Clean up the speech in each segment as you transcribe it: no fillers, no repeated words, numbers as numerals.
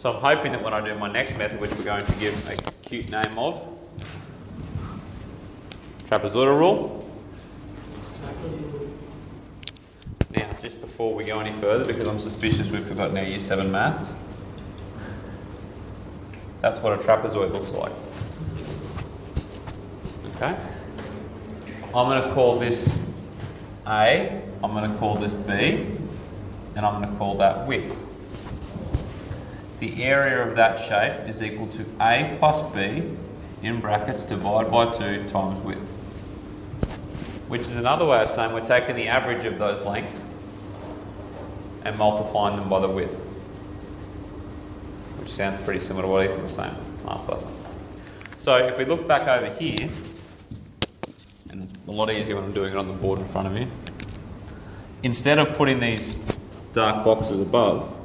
So I'm hoping that when I do my next method, which we're going to give a cute name of Trapezoidal Rule. Now, just before we go any further, because I'm suspicious we've forgotten our Year 7 maths, that's what a trapezoid looks like. Okay? I'm going to call this A, I'm going to call this B, and I'm going to call that width. The area of that shape is equal to A plus B in brackets divided by 2 times width. Which is another way of saying we're taking the average of those lengths and multiplying them by the width. Which sounds pretty similar to what Ethan was saying last lesson. So if we look back over here, and it's a lot easier when I'm doing it on the board in front of you, instead of putting these dark boxes above,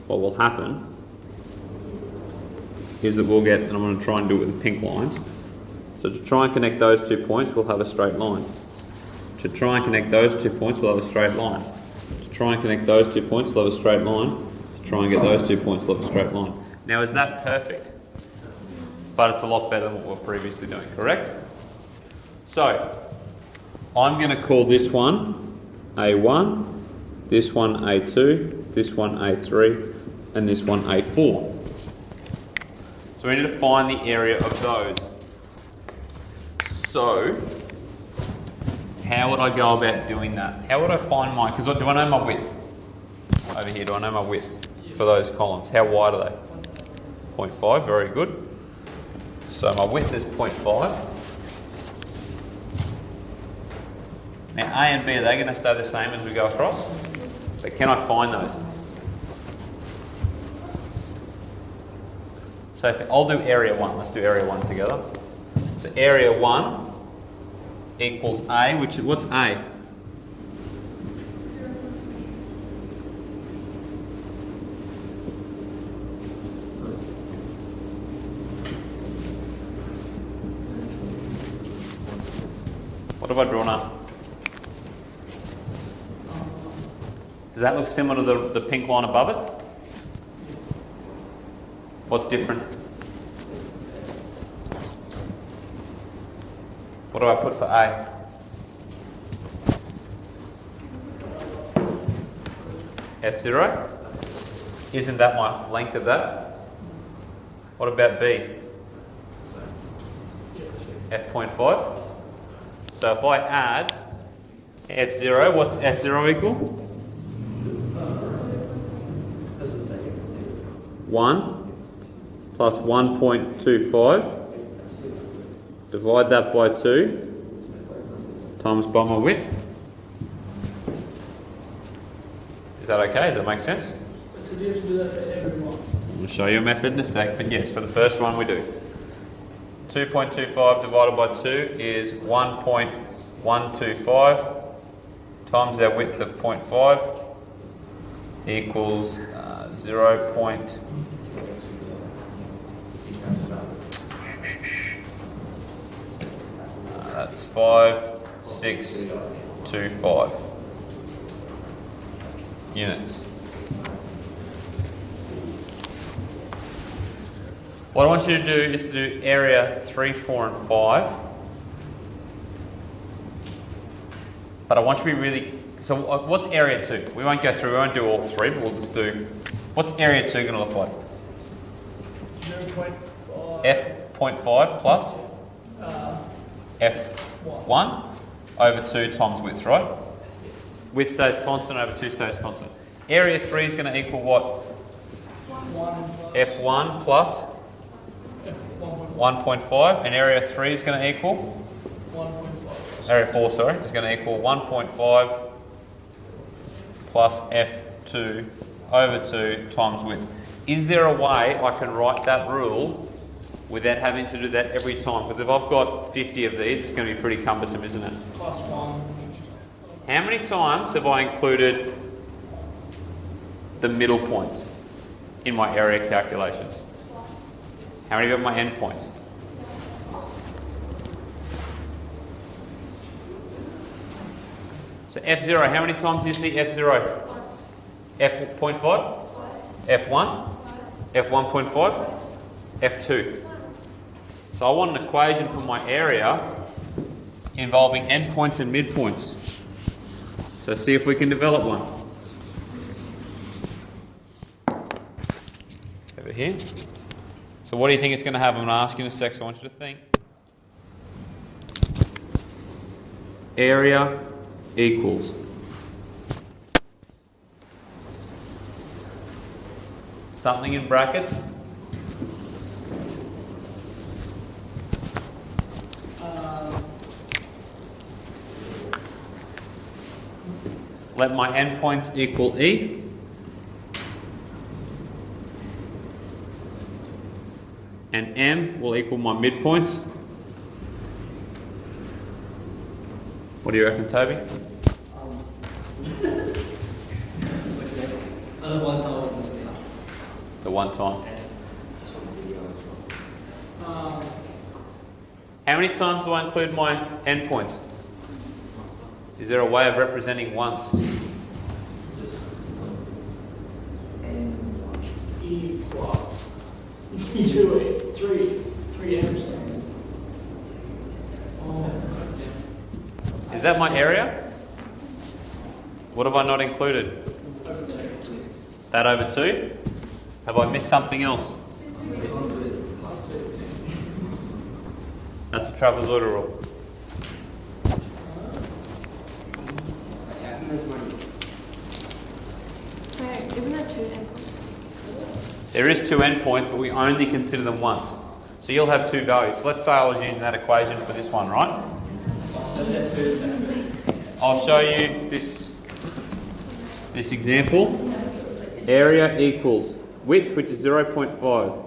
what will happen is that we'll get, and I'm going to try and do it with the pink lines. So to try and connect those 2 points, we'll have a straight line. To try and connect those 2 points, we'll have a straight line. To try and connect those 2 points, we'll have a straight line. To try and get those 2 points, we'll have a straight line. Now, is that perfect? But it's a lot better than what we were previously doing, correct? So, I'm going to call this one A1, this one A2, this one A3, and this one A4. So we need to find the area of those. So, how would I go about doing that? How would I find my, because do I know my width? Over here, do I know my width for those columns? How wide are they? 0.5, very good. So my width is 0.5. Now A and B, are they going to stay the same as we go across? So can I find those? So I'll do area 1. Let's do area 1 together. So area 1 equals A, which is, what's A? What have I drawn up? Does that look similar to the pink line above it? What's different? What do I put for A? F0? Isn't that my length of that? What about B? F.5? So if I add F0, what's F0 equal? 1 plus 1.25. Divide that by 2 times by my width. Is that okay? Does that make sense? So do you have to do that for every one? I'll show you a method in a sec, but yes, for the first one we do. 2.25 divided by 2 is 1.125 times our width of 0.5 equals 0. That's 5,625 units. What I want you to do is to do area 3, 4 and 5. But I want you to be really, so what's area 2? We won't go through, we won't do all 3, but we'll just do, what's area 2 going to look like? 0.5. F.5 plus F1 over 2 times width, right? Width stays constant over 2 stays constant. Area 3 is going to equal what? F1 plus 1.5, and area 3 is going to equal? 1.5. Area 4, sorry, is going to equal 1.5 plus F2 over 2 times width. Is there a way I can write that rule without having to do that every time? Because if I've got 50 of these, it's going to be pretty cumbersome, isn't it? Plus 1. How many times have I included the middle points in my area calculations? How many of my end points? So F0, how many times do you see F0? F.5? F1, F1.5, F2. So I want an equation for my area involving endpoints and midpoints. So see if we can develop one. Over here. So what do you think it's going to have? I'm going to ask you in a sec, so I want you to think. Area equals something in brackets. Let my endpoints equal E. And M will equal my midpoints. What do you reckon, Toby? The one time. How many times do I include my endpoints? Is there a way of representing once? E plus 2, 3 Anderson. Is that my area? What have I not included? That over 2? Have I missed something else? That's a trapezoidal rule. Isn't there 2 endpoints? There is 2 endpoints, but we only consider them once. So you'll have 2 values. So let's say I was using that equation for this one, right? I'll show you this example. Area equals width, which is 0.5,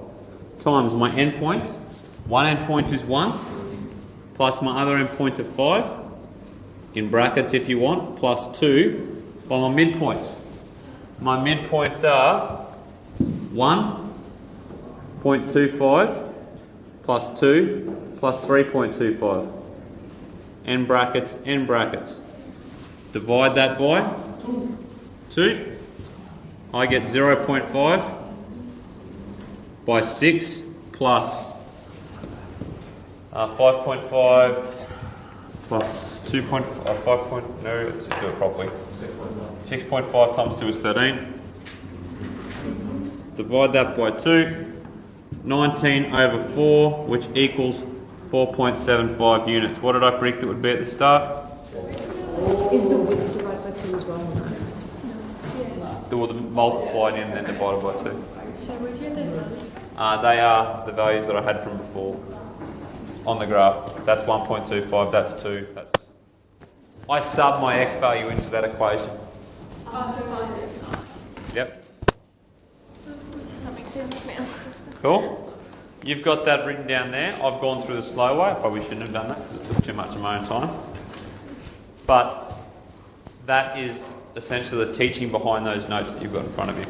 times my endpoints. One endpoint is 1, plus my other endpoint of 5, in brackets if you want, plus 2, by my midpoints. My midpoints are 1.25 plus 2 plus 3.25. N brackets, N brackets. Divide that by 2. I get 0.5 by 6 plus 5.5 plus 2.5. No, let's do it properly. 6.5 times 2 is 13. Divide that by 2. 19 over 4, which equals 4.75 units. What did I predict it would be at the start? Is the width divided by 2 as well? Do the multiplied in and then divided by 2. So where do you get those numbers? They are the values that I had from before on the graph. That's 1.25, that's 2. I sub my x value into that equation. Yep. That makes sense now. Cool. You've got that written down there. I've gone through the slow way. I probably shouldn't have done that because it took too much of my own time. But that is essentially the teaching behind those notes that you've got in front of you.